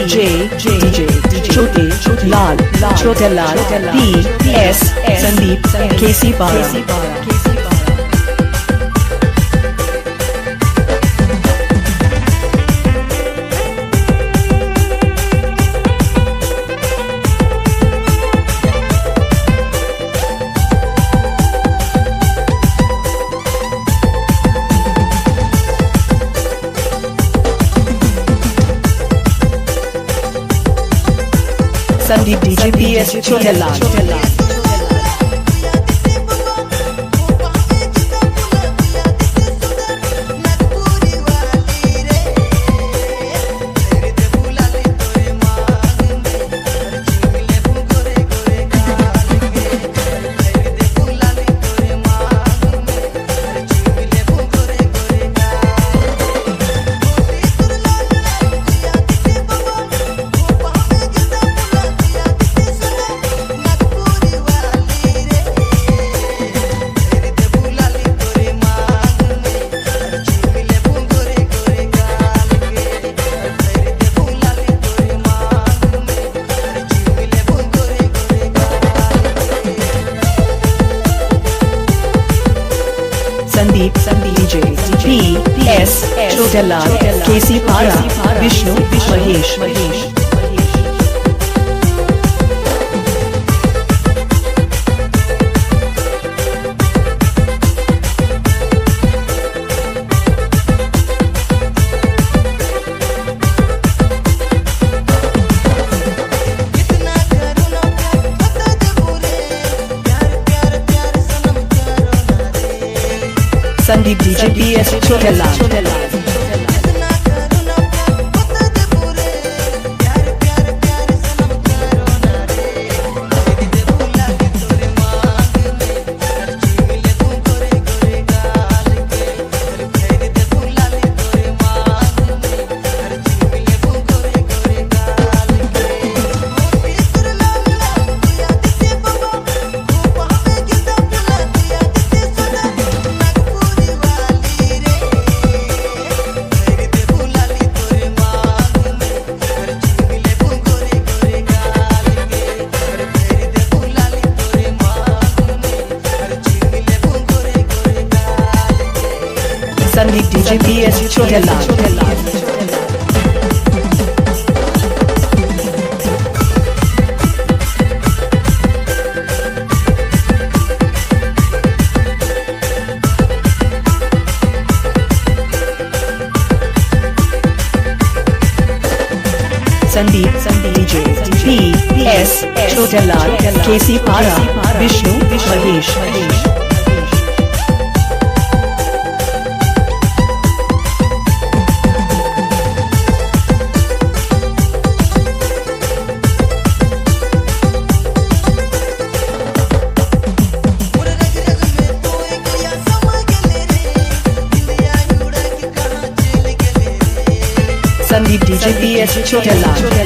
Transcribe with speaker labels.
Speaker 1: छोटे छोटे लाल PS संदीप केसी पारा। संदीप DJ PS छोटे लाल। संदीप DJ PS छोटे लाल केसी पारा विष्णु महेश। संदीप DJ PS छोटे लाल। संदीप DJ PS छोटे लाल। संदीप DJ PS छोटे लाल केसी पारा विष्णु महेश। संदीप DJ PS छोटे लाल।